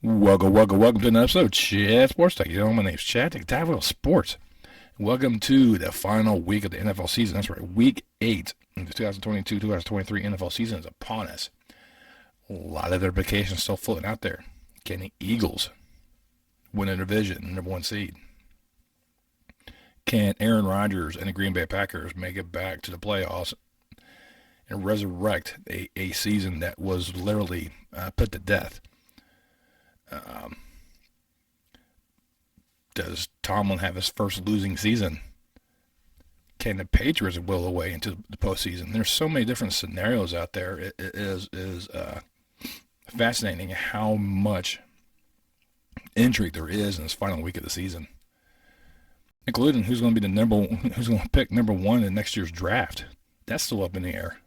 Welcome to another episode of Chad Sports Talk. You know, my name's Chad. Take time with sports. Welcome to the final week of the NFL season. That's right, Week 8 of the 2022-2023 NFL season is upon us. A lot of their vacations still floating out there. Can the Eagles win a division, number one seed? Can Aaron Rodgers and the Green Bay Packers make it back to the playoffs and resurrect a season that was literally put to death? Does Tomlin have his first losing season? Can the Patriots will away into the postseason? There's so many different scenarios out there. It is fascinating how much intrigue there is in this final week of the season, including who's going to pick number one in next year's draft. That's still up in the air.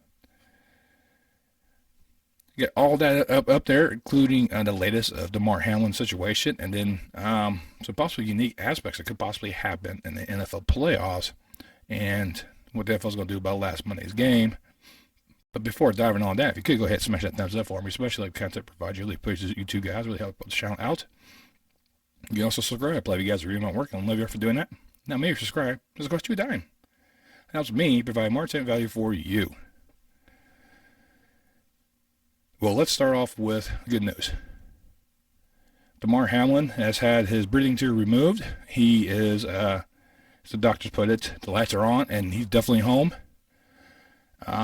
Get all that up there, including the latest of Damar Hamlin situation, and then some possibly unique aspects that could possibly happen in the NFL playoffs, and what the NFL's going to do about last Monday's game. But before diving on that, if you could go ahead and smash that thumbs up for me, especially like content provider, really appreciate you two guys, really help the channel out. You can also subscribe. Love you guys for reading my work, and I love you for doing that. Now, maybe subscribe. It doesn't cost you a dime. It helps me provide more content value for you. Well, let's start off with good news. Damar Hamlin has had his breathing tube removed. He is, as the doctors put it, the lights are on, and he's definitely home.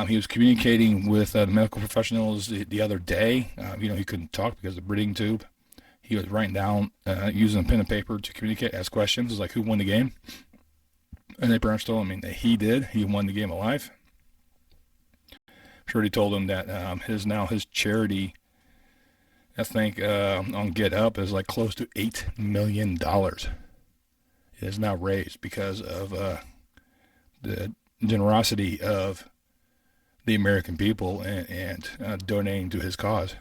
He was communicating with the medical professionals the other day. He couldn't talk because of the breathing tube. He was writing down, using a pen and paper to communicate, ask questions, like who won the game. And they pretty much told him that he did. He won the game of life. Sure, he told him that his charity, I think on Get Up, is like close to $8 million. It is now raised because of the generosity of the American people and donating to his cause.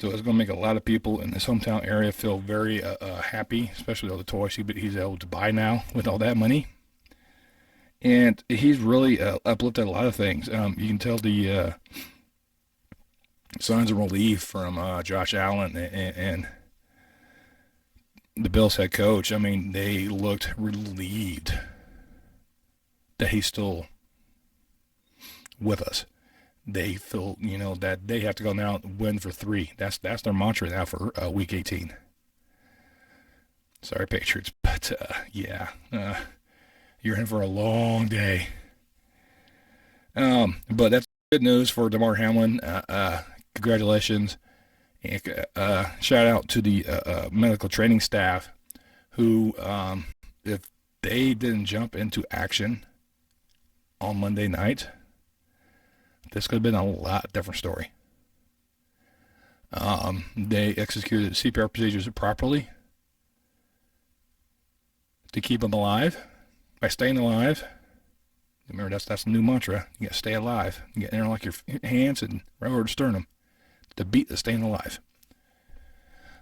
So it's going to make a lot of people in this hometown area feel very happy, especially all the toys he's able to buy now with all that money. And he's really uplifted a lot of things. You can tell the signs of relief from Josh Allen and the Bills head coach. I mean, they looked relieved that he's still with us. They feel, that they have to go now and win for 3. That's their mantra now for Week 18. Sorry, Patriots, but yeah. You're in for a long day. But that's good news for Damar Hamlin. Congratulations. And shout out to the medical training staff who, if they didn't jump into action on Monday night, this could have been a lot different story. They executed CPR procedures properly to keep him alive. By staying alive, remember that's the new mantra. You got to stay alive. You got to interlock your hands and right over the sternum to beat the staying alive.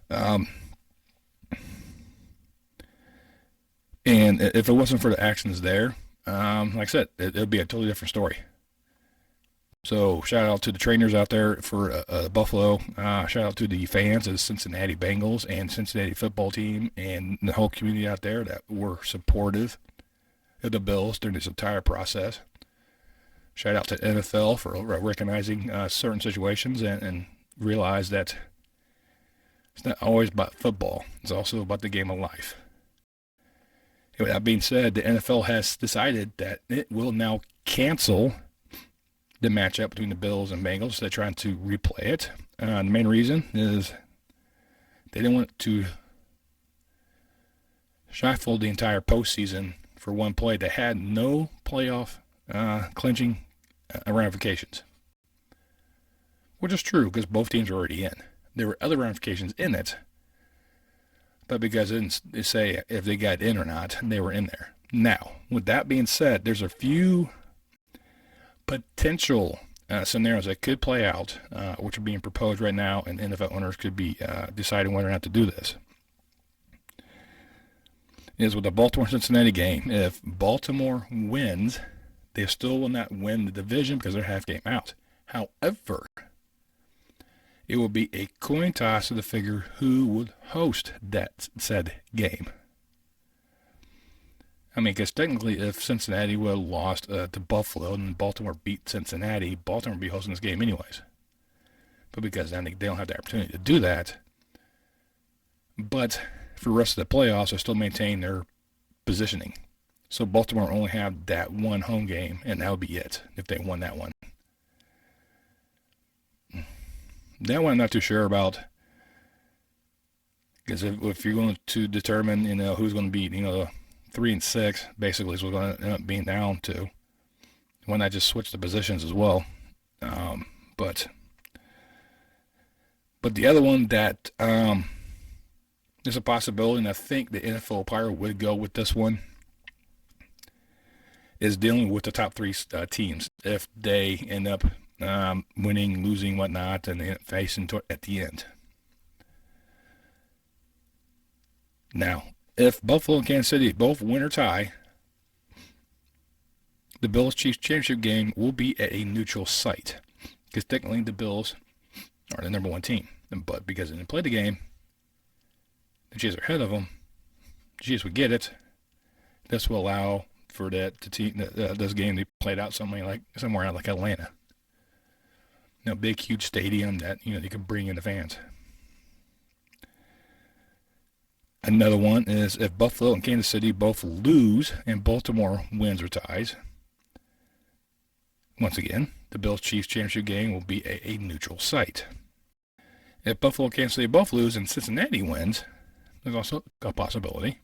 And if it wasn't for the actions there, like I said, it would be a totally different story. So shout out to the trainers out there for Buffalo. Shout out to the fans of the Cincinnati Bengals and Cincinnati football team and the whole community out there that were supportive of the Bills during this entire process. Shout out to NFL for recognizing certain situations and realize that it's not always about football. It's also about the game of life. And with that being said, the NFL has decided that it will now cancel the matchup between the Bills and Bengals. They're trying to replay it. The main reason is they didn't want to shuffle the entire postseason for one play that had no playoff clinching ramifications. Which is true because both teams were already in. There were other ramifications in it, but because it didn't say if they got in or not, they were in there. Now, with that being said, there's a few potential scenarios that could play out, which are being proposed right now, and NFL owners could be deciding whether or not to do this. Is with the Baltimore-Cincinnati game, if Baltimore wins, they still will not win the division because they're half game out. However, It will be a coin toss to figure who would host that said game. I mean, because technically, if Cincinnati would have lost to Buffalo and Baltimore beat Cincinnati, Baltimore would be hosting this game anyways. But because then they don't have the opportunity to do that. But for the rest of the playoffs, they still maintain their positioning. So Baltimore only have that one home game, and that would be it if they won that one. That one I'm not too sure about. Because if you're going to determine, who's going to beat, 3 and 6, basically is what's going to end up being down to. Why not just switch the positions as well? But the other one that there's a possibility, and I think the NFL probably would go with this one, is dealing with the top 3 teams. If they end up winning, losing, whatnot, and they facing at the end. Now, if Buffalo and Kansas City both win or tie, the Bills-Chiefs championship game will be at a neutral site. Because technically the Bills are the number 1 team. But because they didn't play the game, the Chiefs are ahead of them. The Chiefs would get it. This will allow for this game to be played out somewhere out like Atlanta. Big, huge stadium that, they could bring in the fans. Another one is if Buffalo and Kansas City both lose and Baltimore wins or ties. Once again, the Bills-Chiefs championship game will be a neutral site. If Buffalo and Kansas City both lose and Cincinnati wins, there's also a possibility.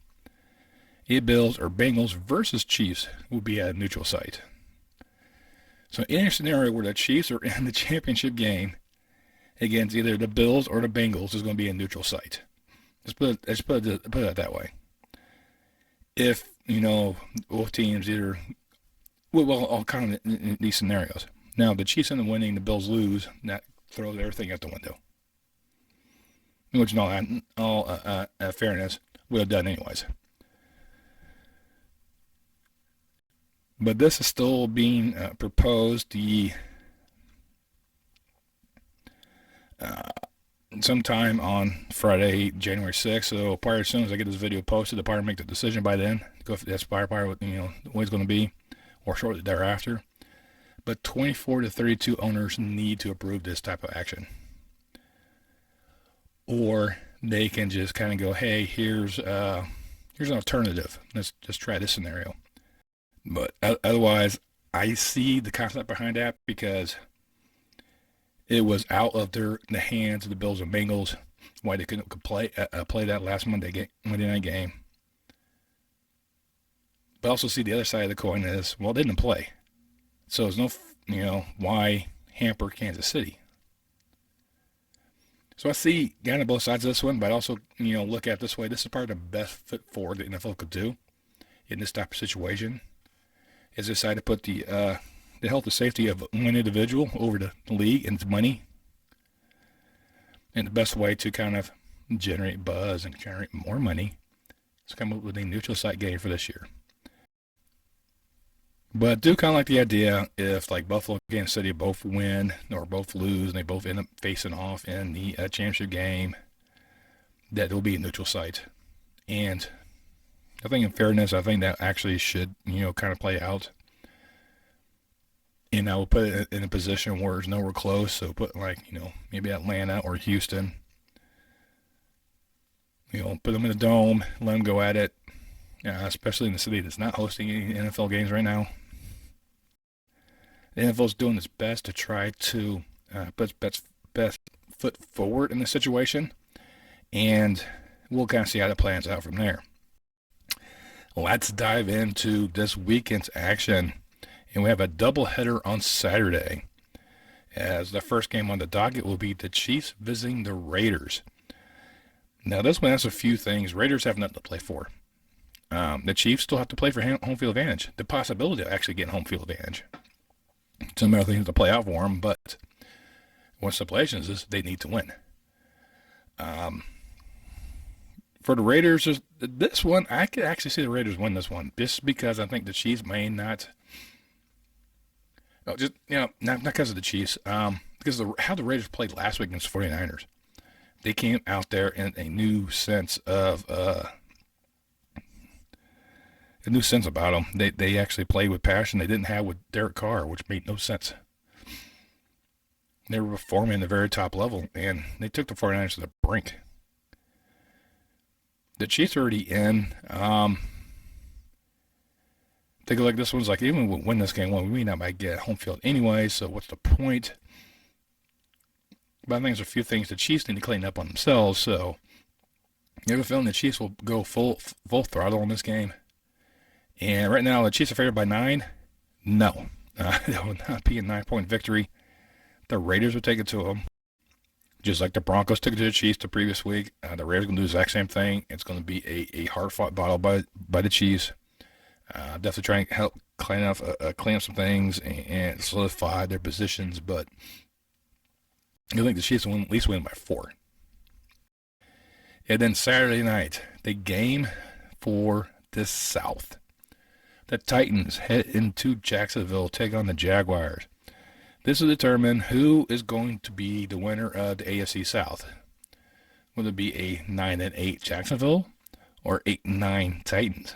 If Bills or Bengals versus Chiefs will be at a neutral site. So in a scenario where the Chiefs are in the championship game against either the Bills or the Bengals, is going to be a neutral site. Let's put it that way. If, both teams either, all kind of in these scenarios. Now, the Chiefs end up winning, the Bills lose, that throws everything out the window. Which, in all fairness, would have done anyways. But this is still being proposed. Sometime on Friday, January 6th. So probably as soon as I get this video posted, I'll probably make the decision by then. That's probably what the way it's going to be, or shortly thereafter. But 24 to 32 owners need to approve this type of action, or they can just kind of go, "Hey, here's an alternative. Let's just try this scenario." But otherwise, I see the concept behind that because it was out of the hands of the Bills and Bengals why they couldn't play that last Monday night game. But also see the other side of the coin is, well, they didn't play. So there's no, why hamper Kansas City? So I see kind of both sides of this one, but also, look at it this way. This is probably the best foot forward the NFL could do in this type of situation, is decide to put the health and safety of one individual over the league and its money. And the best way to kind of generate buzz and generate more money is come up with a neutral site game for this year. But I do kind of like the idea if like Buffalo and Kansas City both win or both lose and they both end up facing off in the championship game, that it will be a neutral site. And I think in fairness, I think that actually should, kind of play out. And I will put it in a position where it's nowhere close. So put maybe Atlanta or Houston. Put them in a dome, let them go at it. Especially in the city that's not hosting any NFL games right now. The NFL is doing its best to try to put its best foot forward in the situation. And we'll kind of see how it plans out from there. Let's dive into this weekend's action. And we have a doubleheader on Saturday. As the first game on the docket will be the Chiefs visiting the Raiders. Now, this one has a few things. Raiders have nothing to play for. The Chiefs still have to play for home field advantage. The possibility of actually getting home field advantage. Some other things to play out for them, but one stipulation is they need to win. For the Raiders, this one, I could actually see the Raiders win this one, just because I think the Chiefs may not. Not because of the Chiefs. Because because how the Raiders played last week against the 49ers. They came out there in a new sense about them. They actually played with passion they didn't have with Derek Carr, which made no sense. They were performing at the very top level, and they took the 49ers to the brink. The Chiefs are already in. Take a look at this one's like, even if we win this game, well, we may not might get home field anyway, so what's the point? But I think there's a few things the Chiefs need to clean up on themselves, so I have a feeling the Chiefs will go full throttle in this game. And right now, the Chiefs are favored by 9. No. It will not be a 9-point victory. The Raiders will take it to them. Just like the Broncos took it to the Chiefs the previous week. The Raiders are going to do the exact same thing. It's going to be a hard-fought battle by the Chiefs. Definitely trying to help clean up some things and solidify their positions, but I think the Chiefs will at least win by 4. And then Saturday night, the game for the South. The Titans head into Jacksonville, take on the Jaguars. This will determine who is going to be the winner of the AFC South. Will it be a 9-8 Jacksonville or 8-9 Titans?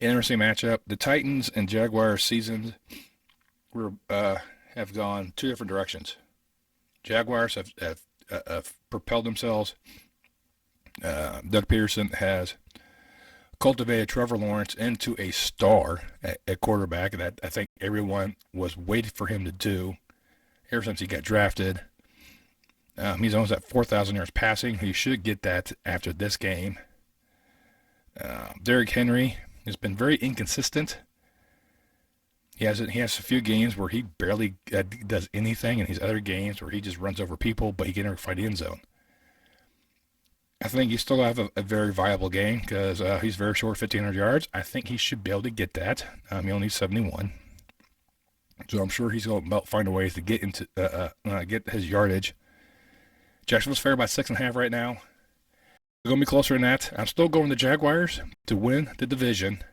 Interesting matchup. The Titans and Jaguars seasons have gone 2 different directions. Jaguars have propelled themselves. Doug Peterson has cultivated Trevor Lawrence into a star at quarterback that I think everyone was waiting for him to do ever since he got drafted. He's almost at 4,000 yards passing. He should get that after this game. Derrick Henry has been very inconsistent. He has a few games where he barely does anything, and these other games where he just runs over people, but he can never find the end zone. I think he still have a very viable game because he's very short, 1,500 yards. I think he should be able to get that. He only needs 71. So I'm sure he's going to find a way to get into get his yardage. Jacksonville's favored by 6.5 right now. It's going to be closer than that. I'm still going the Jaguars to win the division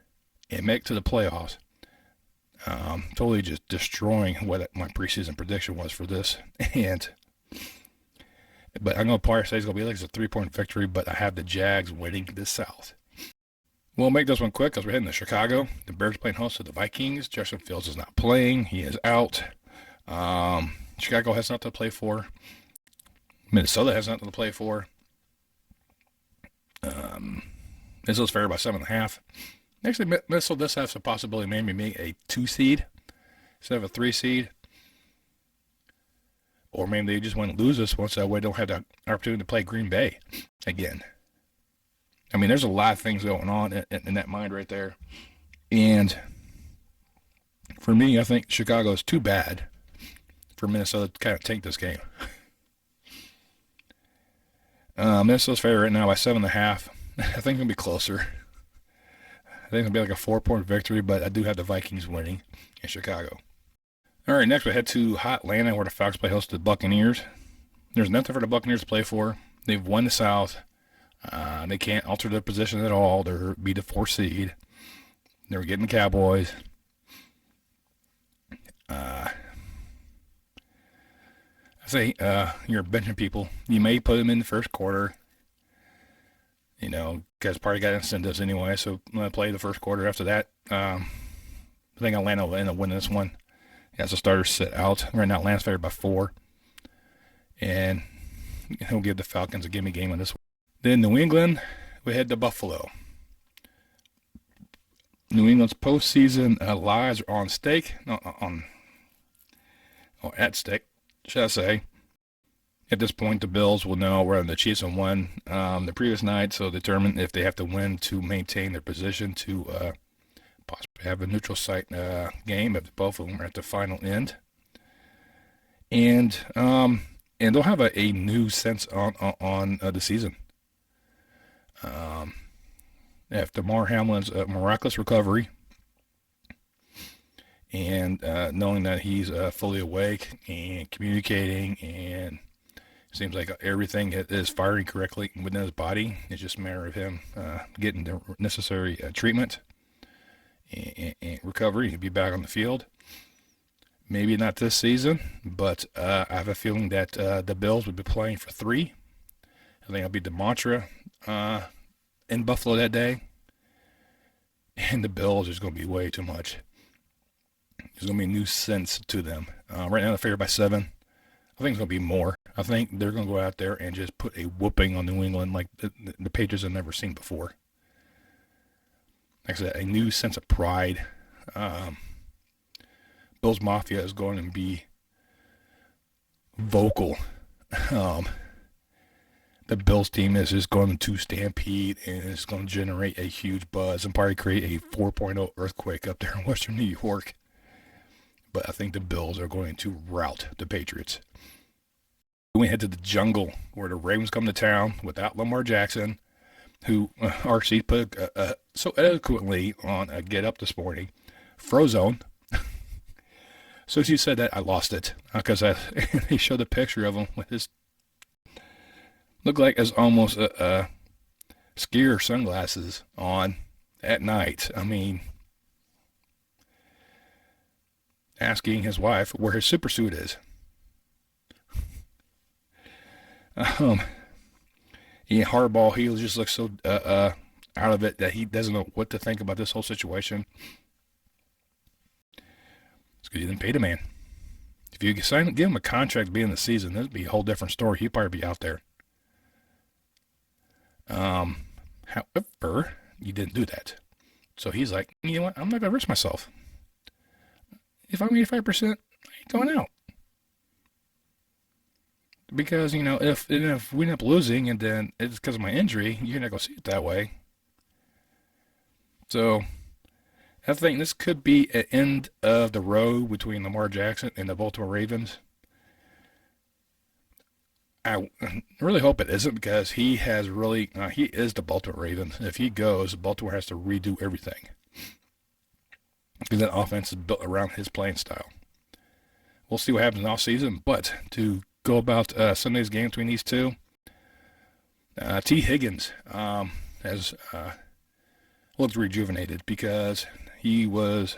and make it to the playoffs. Totally just destroying what my preseason prediction was for this. But I'm going to probably say it's going to be like a 3-point victory, but I have the Jags winning the South. We'll make this one quick because we're heading to Chicago. The Bears playing host to the Vikings. Justin Fields is not playing. He is out. Chicago has nothing to play for. Minnesota has nothing to play for. Minnesota's favored by 7.5. Actually, Minnesota does have some possibility maybe make a 2 seed instead of a 3 seed. Or maybe they just want to lose this one so that way they don't have the opportunity to play Green Bay again. I mean, there's a lot of things going on in that mind right there. And for me, I think Chicago is too bad for Minnesota to kind of take this game. Minnesota's favorite right now by 7.5. I think it'll be closer. I think it'll be like a 4-point victory, but I do have the Vikings winning in Chicago. All right, next we head to hot Atlanta where the Falcons play host to the Buccaneers. There's nothing for the Buccaneers to play for. They've won the South. They can't alter their position at all. They'll be the 4th seed. They're getting the Cowboys. I say you're benching people. You may put them in the first quarter. You know, because part of got incentives anyway, so I'm going to play the first quarter. After that, I think Atlanta will end up winning this one. As the starters sit out. Right now, Atlanta's favored by 4. And he'll give the Falcons a gimme game on this one. Then New England, we head to Buffalo. New England's postseason lives are on stake. At stake, should I say. At this point, the Bills will know whether the Chiefs have won the previous night, so determine if they have to win to maintain their position to possibly have a neutral site game if both of them are at the final end. And they'll have a new sense on the season. After Damar Hamlin's miraculous recovery and knowing that he's fully awake and communicating and seems like everything is firing correctly within his body. It's just a matter of him getting the necessary treatment and recovery to be back on the field. Maybe not this season, but I have a feeling that the Bills would be playing for 3. I think it'll be the mantra in Buffalo that day. And the Bills is going to be way too much. There's going to be a new sense to them. Right now, they're favored by 7. I think it's going to be more. I think they're going to go out there and just put a whooping on New England like the Patriots have never seen before. Like I said, a new sense of pride. Bills Mafia is going to be vocal. The Bills team is just going to stampede, and it's going to generate a huge buzz and probably create a 4.0 earthquake up there in western New York. But I think the Bills are going to rout the Patriots. We head to the jungle where the Ravens come to town without Lamar Jackson, who RC put so eloquently on a Get Up this morning. Frozone. So as you said that, I lost it because he showed a picture of him with his looked like as almost a skier sunglasses on at night. I mean, asking his wife where his super suit is. Hardball, he just looks so out of it that he doesn't know what to think about this whole situation. It's because you didn't pay the man. If you give him a contract to be in the season, that'd be a whole different story. He'd probably be out there. However, you didn't do that. So he's like, you know what? I'm not going to risk myself. If I'm 85%, I ain't going out. Because, if we end up losing and then it's because of my injury, you're not going to see it that way. So I think this could be an end of the road between Lamar Jackson and the Baltimore Ravens. I really hope it isn't because he has really, he is the Baltimore Ravens. If he goes, Baltimore has to redo everything. Because that offense is built around his playing style. We'll see what happens in the offseason, but to go about Sunday's game between these two, T. Higgins has looked rejuvenated because he was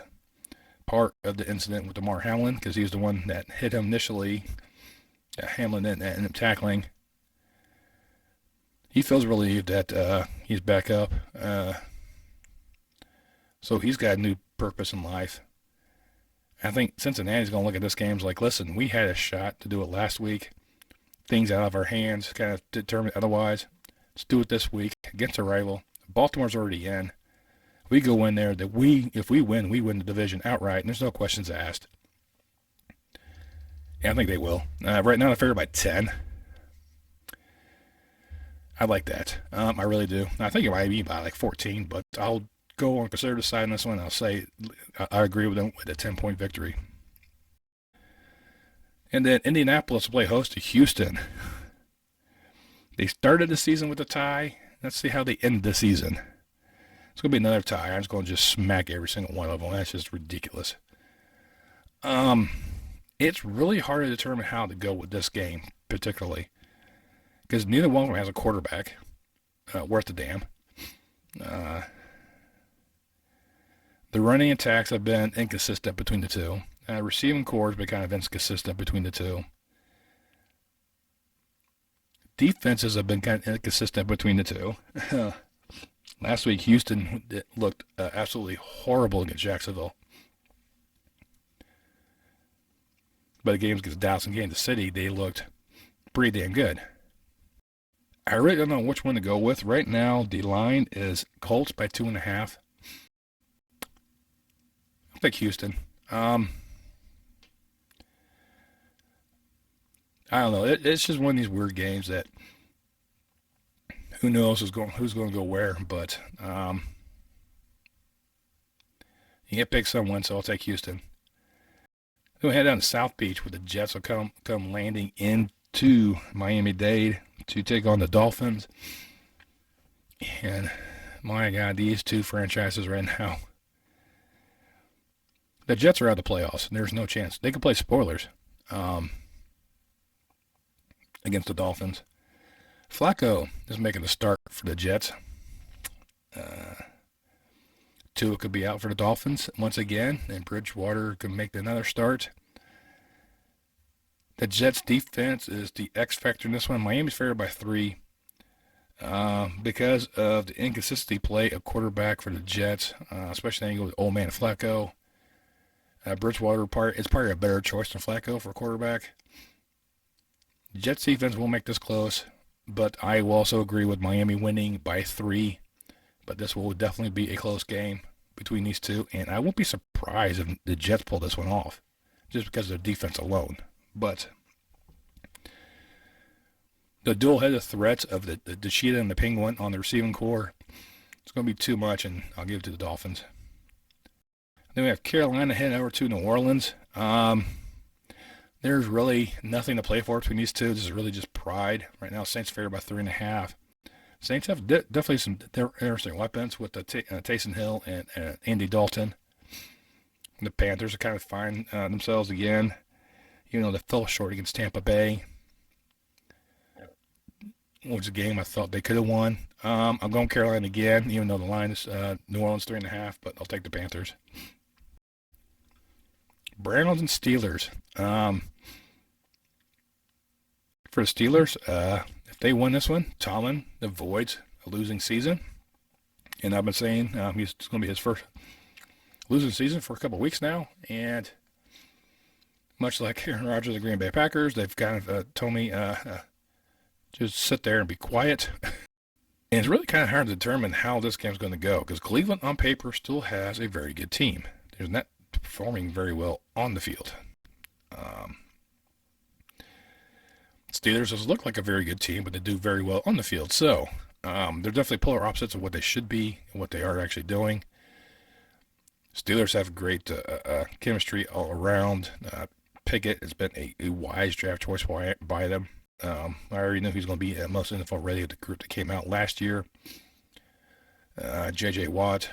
part of the incident with Damar Hamlin because he was the one that hit him initially. Hamlin ended up tackling. He feels relieved that he's back up. So he's got a new purpose in life. I think Cincinnati's going to look at this game as like, listen, we had a shot to do it last week. Things out of our hands, kind of determined otherwise. Let's do it this week against a rival. Baltimore's already in. We go in there that if we win the division outright, and there's no questions asked. Yeah, I think they will. Right now, they're favored by 10. I like that. I really do. I think it might be by like 14, but I'll go on conservative side on this one. I'll say I agree with them with a 10-point victory. And then Indianapolis will play host to Houston. They started the season with a tie. Let's see how they end the season. It's going to be another tie. I'm just going to smack every single one of them. That's just ridiculous. It's really hard to determine how to go with this game, particularly. Because neither one of them has a quarterback worth a damn. The running attacks have been inconsistent between the two. Receiving core has been kind of inconsistent between the two. Defenses have been kind of inconsistent between the two. Last week, Houston looked absolutely horrible against Jacksonville. But the games against Dallas and Kansas City, they looked pretty damn good. I really don't know which one to go with. Right now, the line is Colts by 2.5. I'll take Houston. I don't know. It's just one of these weird games that who knows who's going to go where. But you can't pick someone, so I'll take Houston. We'll head down to South Beach where the Jets will come landing into Miami-Dade to take on the Dolphins. And my God, these two franchises right now. The Jets are out of the playoffs. There's no chance. They could play spoilers against the Dolphins. Flacco is making the start for the Jets. Tua could be out for the Dolphins once again, and Bridgewater could make another start. The Jets defense is the X factor in this one. Miami's favored by 3 because of the inconsistency play of quarterback for the Jets, especially when you go with old man Flacco. Bridgewater is probably a better choice than Flacco for a quarterback. Jets defense will make this close, but I will also agree with Miami winning by 3. But this will definitely be a close game between these two, and I won't be surprised if the Jets pull this one off, just because of their defense alone. But the dual-headed threats of the Cheetah and the Penguin on the receiving core, it's going to be too much, and I'll give it to the Dolphins. Then we have Carolina heading over to New Orleans. There's really nothing to play for between these two. This is really just pride. Right now, Saints favored by 3.5. Saints have definitely some interesting weapons with the Taysom Hill and Andy Dalton. The Panthers are kind of find themselves again. You know, they fell short against Tampa Bay, which is a game I thought they could have won. I'm going Carolina again, even though the line is New Orleans 3.5, but I'll take the Panthers. Browns and Steelers. For the Steelers, if they win this one, Tomlin avoids a losing season. And I've been saying it's going to be his first losing season for a couple of weeks now. And much like Aaron Rodgers of the Green Bay Packers, they've kind of told me just sit there and be quiet. And it's really kind of hard to determine how this game's going to go, because Cleveland on paper still has a very good team. They're not performing very well on the field. Steelers does look like a very good team, but they do very well on the field. So they're definitely polar opposites of what they should be and what they are actually doing. Steelers have great chemistry all around. Pickett has been a wise draft choice by them. I already knew he was going to be most NFL ready of the group that came out last year. TJ Watt.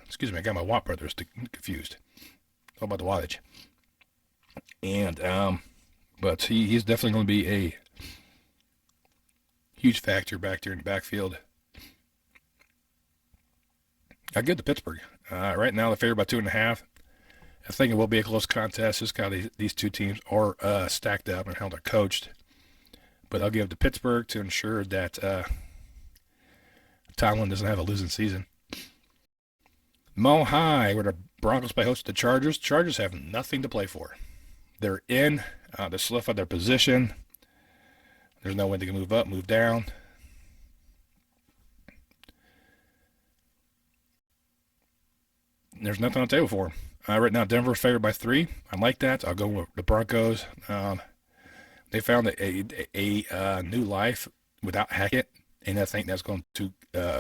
Excuse me, I got my Watt brothers confused. How about the wattage? And, but he's definitely going to be a huge factor back there in the backfield. I give to Pittsburgh. Right now, they're favored by 2.5. I think it will be a close contest, just how these two teams are stacked up and how they're coached. But I'll give it to Pittsburgh to ensure that Tomlin doesn't have a losing season. Mile High, where the Broncos play host to the Chargers. Chargers have nothing to play for. They're in. They solidified their position. There's no way they can move up, move down. There's nothing on the table for them. Right now, Denver's favored by 3. I like that. I'll go with the Broncos. They found a new life without Hackett, and I think that's going to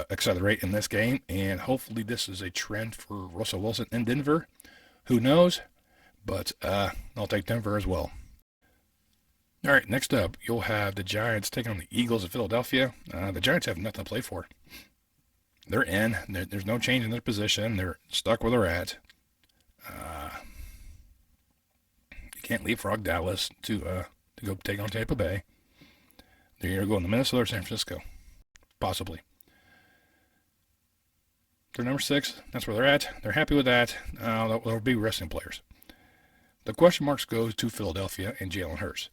accelerate in this game. And hopefully this is a trend for Russell Wilson in Denver. Who knows? But I'll take Denver as well. All right, next up, you'll have the Giants taking on the Eagles of Philadelphia. The Giants have nothing to play for. They're in. There's no change in their position. They're stuck where they're at. You can't leapfrog Dallas to go take on Tampa Bay. They're either going to Minnesota or San Francisco, possibly. They're number 6. That's where they're at. They're happy with that. They'll be resting players. The question marks goes to Philadelphia and Jalen Hurts.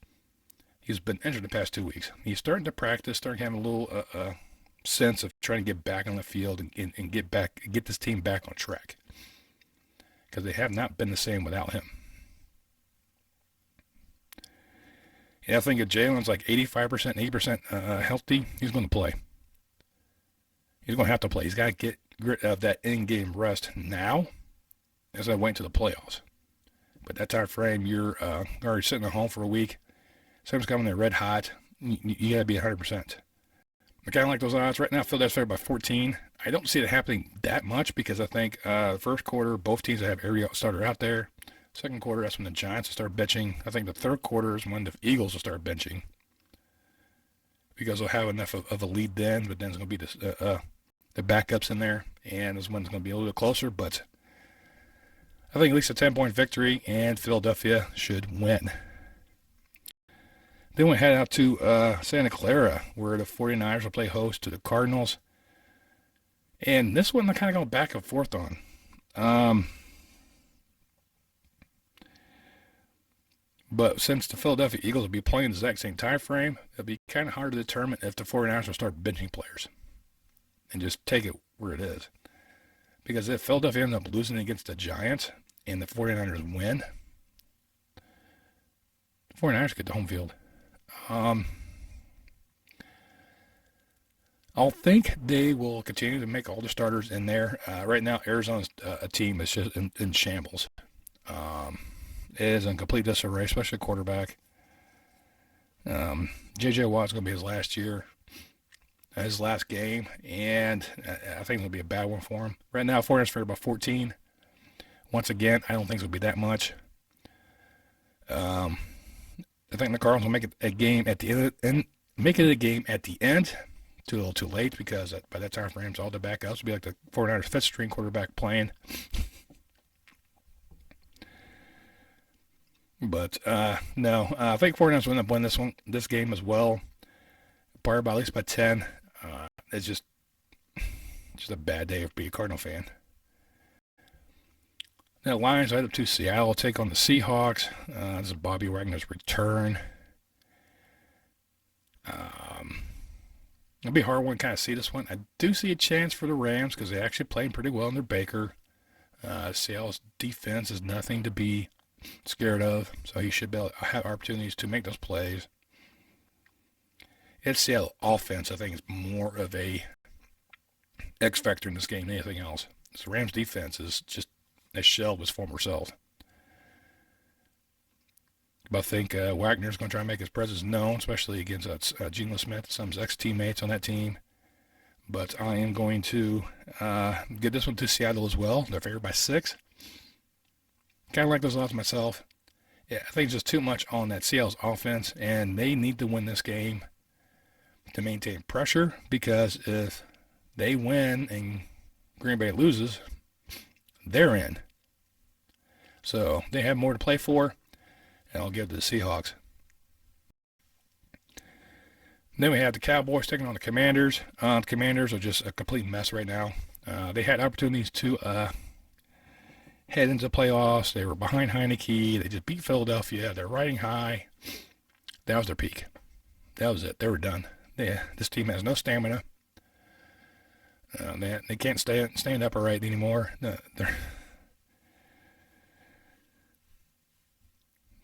He's been injured the past 2 weeks. He's starting to practice, starting having a little sense of trying to get back on the field and get this team back on track, because they have not been the same without him. And I think if Jalen's like 85%, 80% healthy, he's going to play. He's going to have to play. He's got to get rid of that in-game rest now as I wait to the playoffs. But that time frame, you're already sitting at home for a week. Someone's coming there red hot. You got to be 100%. I kind of like those odds. Right now, Philadelphia's favored by 14. I don't see it happening that much, because I think first quarter, both teams have every starter out there. Second quarter, that's when the Giants will start benching. I think the third quarter is when the Eagles will start benching, because they'll have enough of a lead then, but then it's going to be the backups in there, and this one's going to be a little bit closer. But I think at least a 10-point victory, and Philadelphia should win. Then we head out to Santa Clara, where the 49ers will play host to the Cardinals. And this one I kind of go back and forth on. But since the Philadelphia Eagles will be playing the exact same time frame, it'll be kind of hard to determine if the 49ers will start benching players and just take it where it is. Because if Philadelphia ends up losing against the Giants and the 49ers win, the 49ers get the home field. I'll think they will continue to make all the starters in there. Right now, Arizona's a team that's just in shambles. It is in complete disarray, especially quarterback. J.J. Watt's going to be his last year, his last game, and I think it'll be a bad one for him. Right now, 49ers figured about 14. Once again, I don't think it'll be that much. I think the Cardinals will make it a game at the end. Make it a game at the end. Too little, too late, because by that time frame, all the backups will be like the 49ers' fifth-string quarterback playing. But no, I think 49ers will end up winning this game as well. Probably by at least by 10. It's just a bad day to be a Cardinal fan. Now, Lions head up to Seattle, take on the Seahawks. This is Bobby Wagner's return. It'll be a hard one to kind of see this one. I do see a chance for the Rams because they actually played pretty well under Baker. Seattle's defense is nothing to be scared of, so he should be able to have opportunities to make those plays. It's Seattle offense, I think, is more of a X factor in this game than anything else. The Rams defense is just a shell of his former self. But I think Wagner's going to try and make his presence known, especially against Geno Smith, some of his ex-teammates on that team. But I am going to get this one to Seattle as well. They're favored by 6. Kind of like those odds myself. Yeah, I think it's just too much on that Seattle's offense, and they need to win this game to maintain pressure, because if they win and Green Bay loses, they're in. So they have more to play for, and I'll give it to the Seahawks. Then we have the Cowboys taking on the Commanders. The Commanders are just a complete mess right now. They had opportunities to head into the playoffs. They were behind Heineke. They just beat Philadelphia. They're riding high. That was their peak. That was it. They were done. This team has no stamina. They can't stand upright anymore.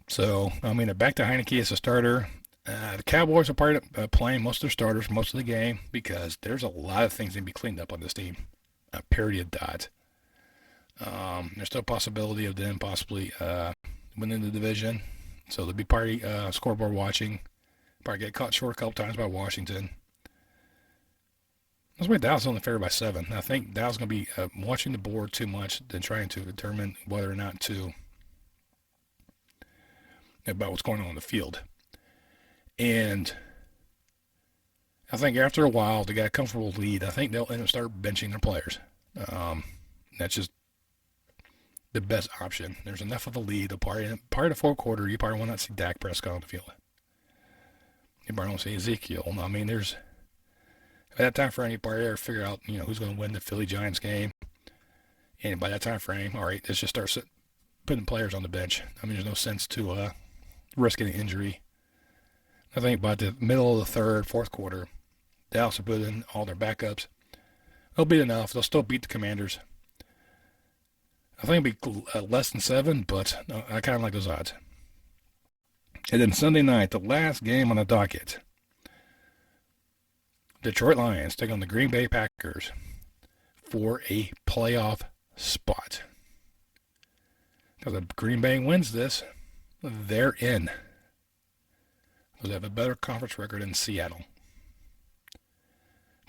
So, I mean, they're back to Heineke as a starter. The Cowboys are playing most of their starters most of the game, because there's a lot of things that need to be cleaned up on this team. Period. Dot. There's still a possibility of them possibly winning the division. So there'll be party scoreboard watching. Probably get caught short a couple times by Washington. That's why Dallas is only favored by 7. I think Dallas is going to be watching the board too much than trying to determine whether or not to about what's going on the field. And I think after a while, they got a comfortable lead. I think they'll end up start benching their players. That's just the best option. There's enough of a lead. Part of the fourth quarter, you probably will not see Dak Prescott on the field. You probably won't see Ezekiel. I mean, at that time frame, you probably figure out, who's going to win the Philly Giants game. And by that time frame, all right, let's just start putting players on the bench. I mean, there's no sense to risk any injury. I think by the middle of the third, fourth quarter, Dallas will put in all their backups. It'll be enough. They'll still beat the Commanders. I think it'll be less than 7, but I kind of like those odds. And then Sunday night, the last game on the docket. Detroit Lions take on the Green Bay Packers for a playoff spot. Because if Green Bay wins this, they're in. Because they have a better conference record than Seattle.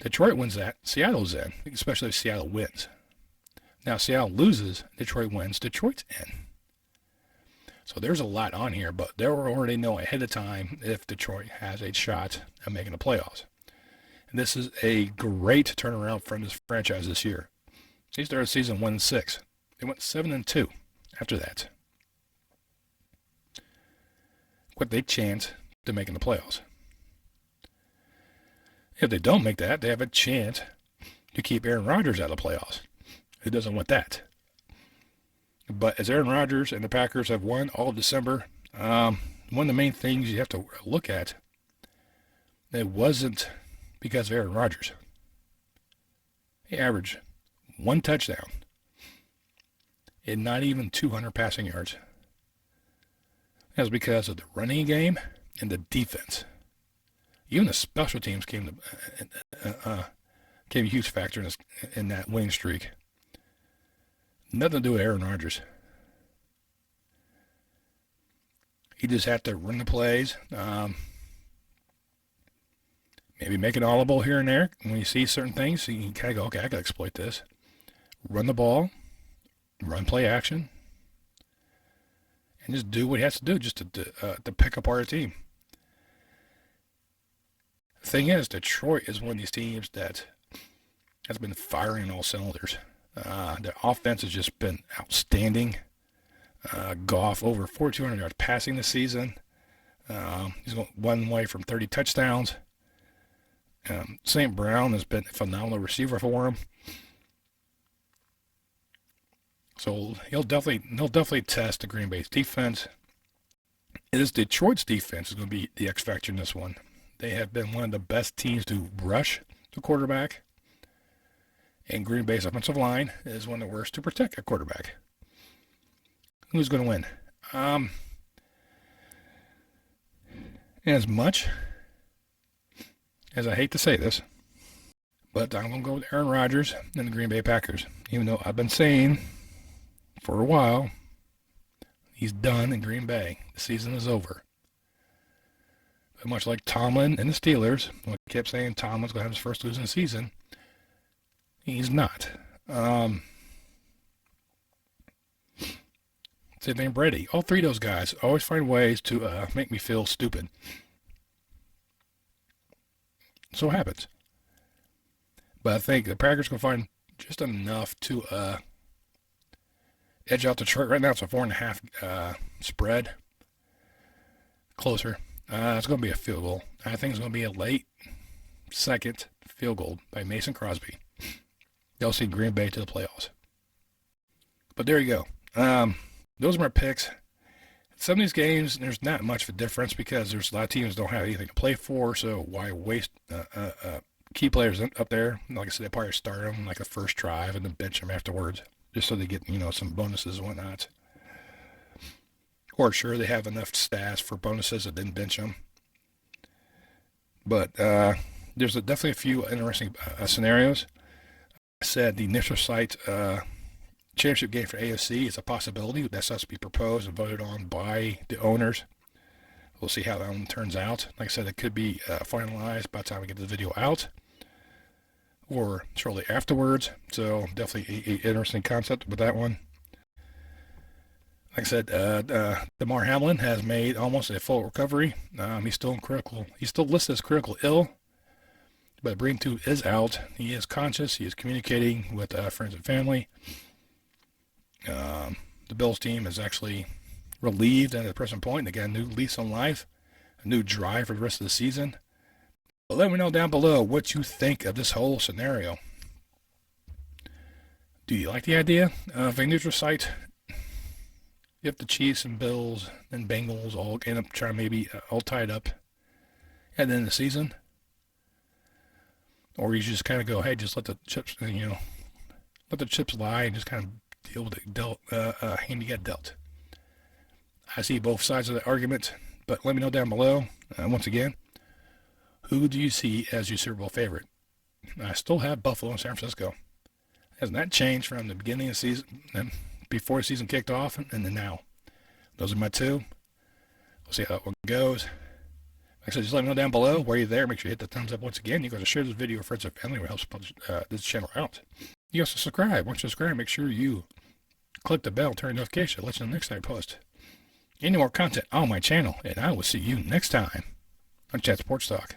Detroit wins that, Seattle's in, especially if Seattle wins. Now, Seattle loses, Detroit wins, Detroit's in. So there's a lot on here, but they already know ahead of time if Detroit has a shot at making the playoffs. And this is a great turnaround for this franchise this year. They started the season 1-6. They went 7-2 after that. What they chance to making the playoffs. If they don't make that, they have a chance to keep Aaron Rodgers out of the playoffs. Who doesn't want that? But as Aaron Rodgers and the Packers have won all of December One of the main things you have to look at, it wasn't because of Aaron Rodgers. He averaged 1 touchdown and not even 200 passing yards. That was because of the running game and the defense. Even the special teams came a huge factor in that winning streak. Nothing to do with Aaron Rodgers. He just had to run the plays, maybe make it audible here and there. When you see certain things, you can kind of go, okay, I got to exploit this. Run the ball, run play action, and just do what he has to do just to pick apart a team. The thing is, Detroit is one of these teams that has been firing all cylinders. The offense has just been outstanding. Goff over 4,200 yards passing this season. He's going one way from 30 touchdowns. St. Brown has been a phenomenal receiver for him. So he'll definitely test the Green Bay's defense. It is Detroit's defense is going to be the X factor in this one. They have been one of the best teams to rush the quarterback. And Green Bay's offensive line is one of the worst to protect a quarterback. Who's going to win? As much as I hate to say this, but I'm going to go with Aaron Rodgers and the Green Bay Packers. Even though I've been saying for a while, he's done in Green Bay. The season is over. But much like Tomlin and the Steelers, I kept saying Tomlin's going to have his first losing season. He's not. Same thing, Brady. All three of those guys always find ways to make me feel stupid. So it happens. But I think the Packers can find just enough to edge out Detroit. Right now it's a 4.5 spread. Closer. It's going to be a field goal. I think it's going to be a late second field goal by Mason Crosby. They'll see Green Bay to the playoffs. But there you go. Those are my picks. Some of these games, there's not much of a difference because there's a lot of teams that don't have anything to play for, so why waste key players up there? Like I said, they probably start them like a first drive and then bench them afterwards, just so they get, some bonuses and whatnot. Or sure, they have enough stats for bonuses and then bench them. But there's definitely a few interesting scenarios. I said the initial site championship game for AFC is a possibility. That's supposed to be proposed and voted on by the owners. We'll see how that one turns out. Like I said, it could be finalized by the time we get the video out or shortly afterwards. So definitely an interesting concept with that one. Like I said, Damar Hamlin has made almost a full recovery. He's still listed as critical ill. But Bream 2 is out. He is conscious. He is communicating with friends and family. The Bills team is actually relieved at the present point. They got a new lease on life, a new drive for the rest of the season. But let me know down below what you think of this whole scenario. Do you like the idea of a neutral site? If the Chiefs and Bills and Bengals all end up trying maybe all tied up at the end of the season? Or you just kind of go, hey, just let the chips, let the chips lie and just kind of deal with the hand you get dealt. I see both sides of the argument, but let me know down below. Once again, who do you see as your Super Bowl favorite? I still have Buffalo and San Francisco. Hasn't that changed from the beginning of the season, and before the season kicked off, and then now? Those are my two. We'll see how that one goes. Like I said, just let me know down below. While you're there, make sure you hit the thumbs up once again. You guys share this video with friends and family. It helps this channel out. You guys subscribe. Once you subscribe, make sure you click the bell, turn notification. Let you know next time I post any more content on my channel. And I will see you next time on Chat Sports Talk.